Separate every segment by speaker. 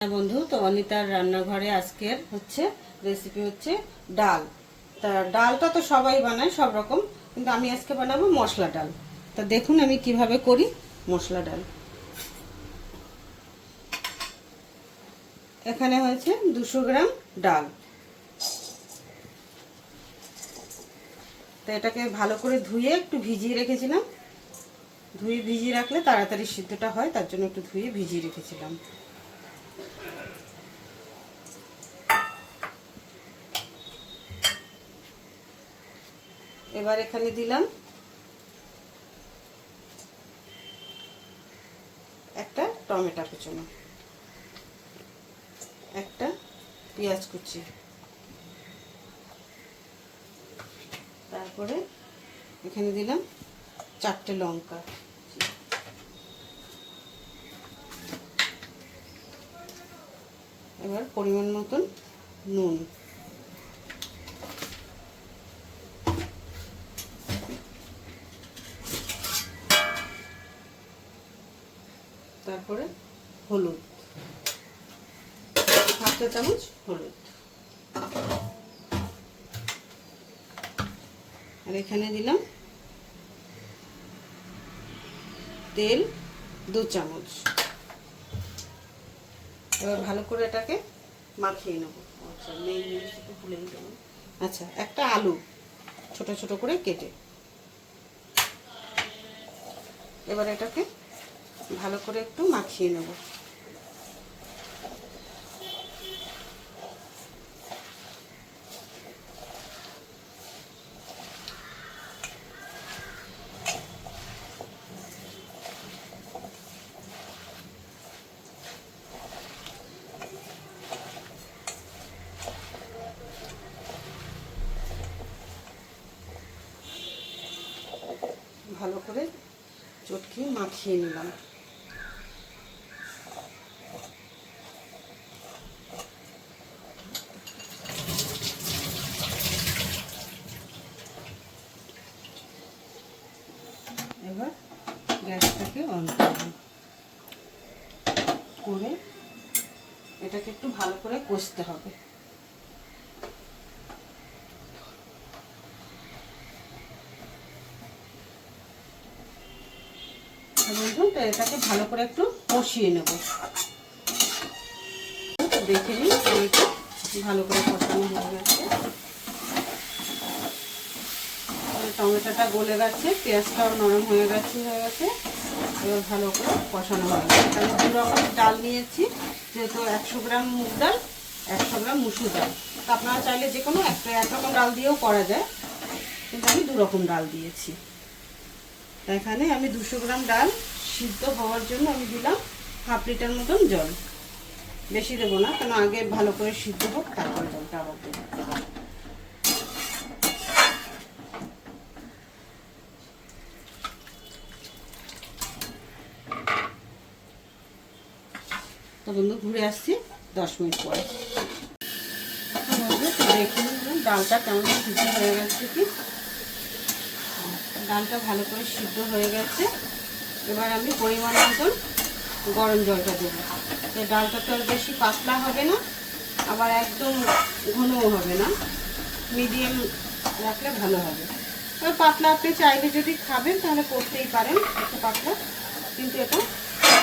Speaker 1: হ্যাঁ বন্ধু, তো অনিতার রান্নাঘরে আজকের রেসিপি হচ্ছে ডাল। তা ডালটা তো সবাই বানায় সব রকম, কিন্তু আমি আজকে বানাবো মশলা ডাল। তা দেখুন আমি কিভাবে করি মশলা ডাল। এখানে হয়েছে 200 গ্রাম ডাল। তো এটাকে ভালো করে ধুয়ে একটু ভিজিয়ে রেখেছিলাম। ভিজিয়ে রাখলে তাড়াতাড়ি সিদ্ধটা হয়, তার জন্য একটু ধুয়ে ভিজিয়ে রেখেছিলাম। এবার এখানে দিলাম একটা টমেটো কুচনো, একটা পেঁয়াজ কুচি, তারপরে এখানে দিলাম 4টে লঙ্কা, এবার পরিমাণ মতন নুন, তারপরে হলুদ, 1/2 চামচ হলুদ, আর এখানে দিলাম তেল 2 চামচ। এবার ভালো করে এটাকে মাখিয়ে নেব। আচ্ছা মেইন জিনিস একটু ভুলে দিলাম। আচ্ছা, একটা আলু ছোট ছোট করে কেটে, এবার এটাকে ভালো করে একটু মাখিয়ে নেব। ভালো করে চটকিয়ে মাখিয়ে নিলাম। এবার গ্যাসটাকে অন করে এটাকে একটু ভালো করে কষতে হবে। এটাকে ভালো করে একটু কষিয়ে নেব। দেখে নিই ভালো করে কষানো হয়ে গেছে, টমেটোটা গলে গেছে, পেঁয়াজটাও নরম হয়ে গেছে। এবার ভালো করে কষানো হয়ে গেছে। আমি 2 রকম ডাল নিয়েছি, যেহেতু 100 গ্রাম মুগ ডাল, 100 গ্রাম মুসুর ডাল। তো আপনারা চাইলে যে কোনো এক রকম ডাল দিয়েও করা যায়, কিন্তু আমি 2 রকম ডাল দিয়েছি। এখানে আমি 200 গ্রাম ডাল সিদ্ধ হওয়ার জন্য আমি দিলাম 1/2 লিটার মতন জল। বেশি দেবো না, কেন আগে ভালো করে সিদ্ধ হোক, তারপরে জলটা আবার দেবো। তো বন্ধু ঘুরে আসছি 10 মিনিট পরে। দেখুন ডালটা কেমন সিদ্ধ হয়ে গেছে। কি ডালটা ভালো করে সিদ্ধ হয়ে গেছে। এবার আমি পরিমাণ মতন গরম জলটা দেবো। তো ডালটা তো আর বেশি পাতলা হবে না, আবার একদম ঘনও হবে না, মিডিয়াম রাখলে ভালো হবে। এবার পাতলা আপনি চাইলে যদি খাবেন তাহলে করতেই পারেন একটু পাতলা, কিন্তু এটা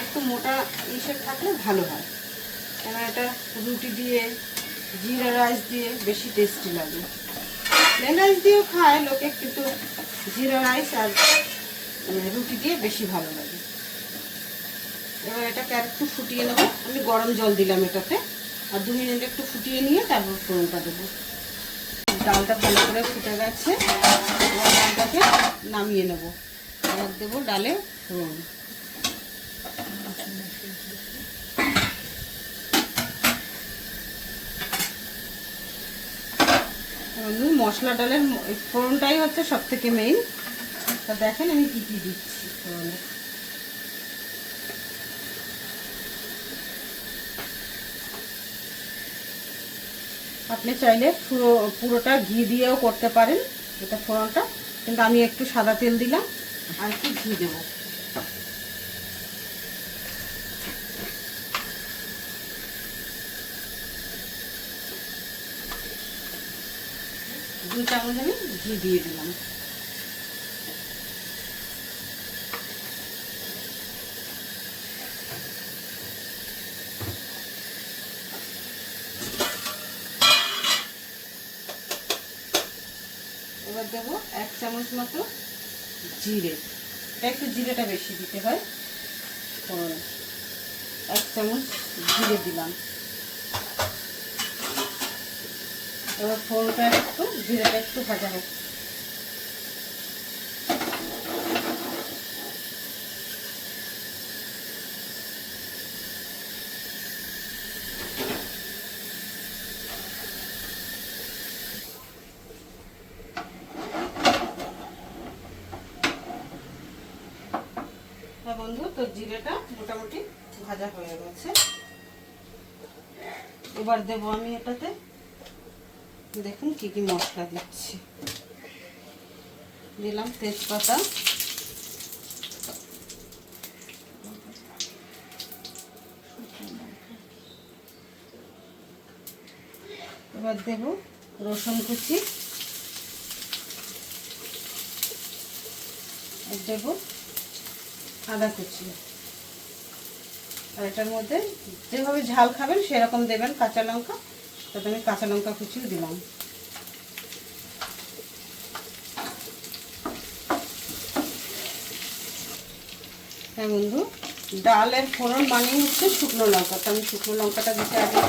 Speaker 1: একটু মোটা ইসের থাকলে ভালো হয়, কেন এটা রুটি দিয়ে, জিরা রাইস দিয়ে বেশি টেস্টি লাগে। প্লেন রাইস দিয়েও খায় লোকে, কিন্তু জিরা রাইস আর রুটি দিয়ে বেশি ভালো লাগে। এবার এটাকে আর একটু ফুটিয়ে নেবো। আমি গরম জল দিলাম এটাতে, আর 2 মিনিট একটু ফুটিয়ে নিয়ে তারপর ফোড়নটা দেবো। ডালটা ভালো করে ফুটে গেছে, এবার ডালটাকে নামিয়ে নেব। এবার দেবো ডালে ফোড়ন। মশলা ডালের ফোড়নটাই হচ্ছে সব থেকে মেইন। তা দেখেন আমি কি কি দিচ্ছি ফোড়নে। আপনি চাইলে পুরোটা ঘি দিয়েও করতে পারেন এটা ফোড়নটা, কিন্তু আমি একটু সাদা তেল দিলাম আর একটু ঘি দেবো। 2 চামচ আমি ঘি দিয়ে দিলাম। এবার দেবো 1 চামচ মতো জিরে, একটু জিরেটা বেশি দিতে হয়। 1 চামচ জিরে দিলাম। এবার ফোড়নটা একটু, জিরেটা একটু ভাজা হোক। বন্ধু, তো জিরেটা মোটামুটি ভাজা হয়ে গেছে। এবার দেবো আমি এটাতে, দেখুন কি কি মশলা দিচ্ছি। দিলাম তেজপাতা, এবার দেব রসুন কুচি, আর দেব আদা কুচি। আর এটার মধ্যে যেভাবে ঝাল খাবেন সেরকম দেবেন কাঁচা লঙ্কা, তাতে আমি কাঁচা লঙ্কা কুচিও দিলাম। হ্যাঁ বন্ধু, ডালের ফোড়ন মানে হচ্ছে শুকনো লঙ্কা, তো আমি শুকনো লঙ্কাটা দিতে আগে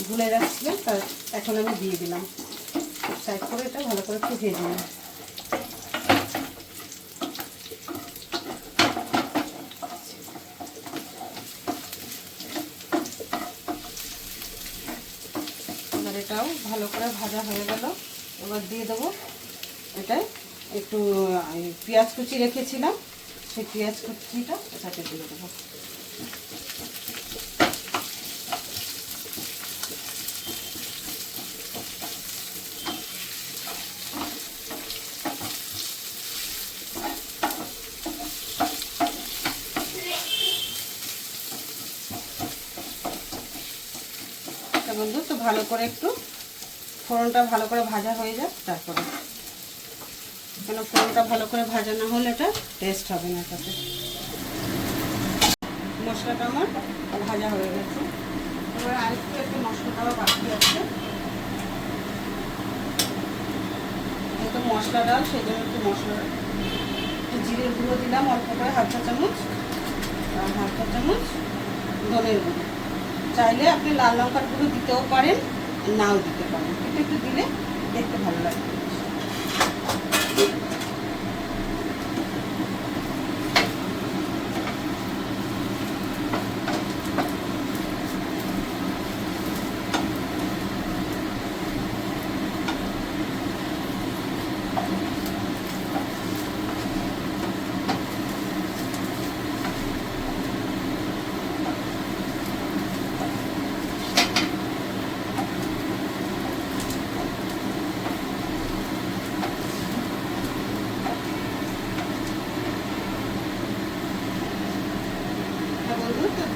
Speaker 1: ভুলে যাচ্ছিলাম, তার এখন আমি দিয়ে দিলাম। সাইড করে এটা ভালো করে একটু ভেজে নিই। এবার এটাও ভালো করে ভাজা হয়ে গেল। এবার দিয়ে দেবো এটাই একটু পেঁয়াজ কুচি রেখেছিলাম, সেই পেঁয়াজ কুচিটা এটাতে দিয়ে দেবো। বন্ধু, তো ভালো করে একটু ফোড়নটা ভালো করে ভাজা হয়ে যাক, তারপরে, কেন ফোড়নটা ভালো করে ভাজা না হলে এটা টেস্ট হবে না। এটাতে মশলাটা আমার ভাজা হয়ে গেছে। এবার আরেকটু একটু মশলাটাও বাকি আছে, যেহেতু মশলা ডাল সেই জন্য একটু মশলা, একটু জিরের গুঁড়ো দিলাম অল্প করে, 1/2 চা চামচ, আর 1/2 চা চামচ ধনের গুঁড়ো। চাইলে আপনি লাল লঙ্কার গুঁড়ো দিতেও পারেন, নাও দিতে পারেন, কিন্তু একটু দিলে দেখতে ভালো লাগবে।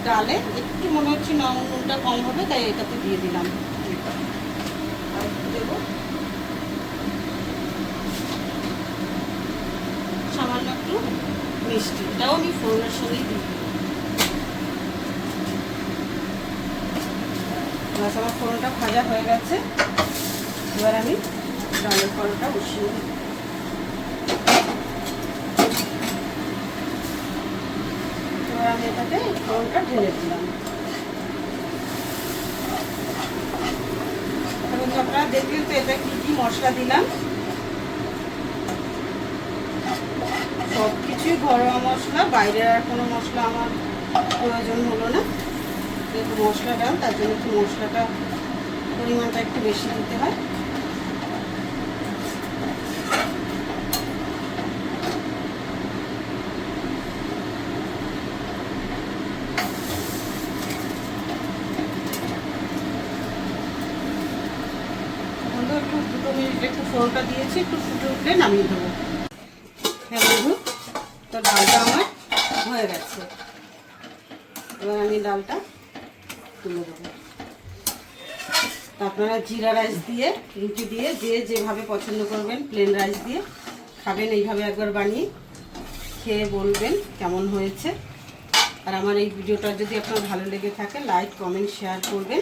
Speaker 1: ডালে একটু মনে হচ্ছে নুনটা কম হবে, তাই এটাতে দিয়ে দিলাম। আর দেবো সামান্য একটু মিষ্টি, এটাও আমি ফোড়নের সঙ্গেই দিই। আমার ফোড়নটা ভাজা হয়ে গেছে। এবার আমি ডালের ফোড়নটা বসিয়ে দিই। আমি এটাতে ফোড়নটা ঢেলে দিলাম। এবং আপনারা দেখলেন তো এটা কি কি মশলা দিলাম। সব কিছুই ঘরোয়া মশলা, বাইরের আর কোনো মশলা আমার প্রয়োজন হলো না। যেহেতু মশলা ডাল, তার জন্য একটু মশলাটা পরিমাণটা একটু বেশি দিতে হয়। একটু 2 মিনিট একটু ফোড়নটা দিয়েছি, একটু ফুটে উঠলে নামিয়ে দেবো। হ্যাঁ বন্ধু, তো ডালটা আমার হয়ে গেছে। এবার আমি ডালটা তুলে দেবো। আপনারা জিরা রাইস দিয়ে রুটি দিয়ে যে যেভাবে পছন্দ করবেন, প্লেন রাইস দিয়ে খাবেন, এইভাবে একবার বানিয়ে খেয়ে বলবেন কেমন হয়েছে। আর আমার এই ভিডিওটা যদি আপনার ভালো লেগে থাকে লাইক কমেন্ট শেয়ার করবেন।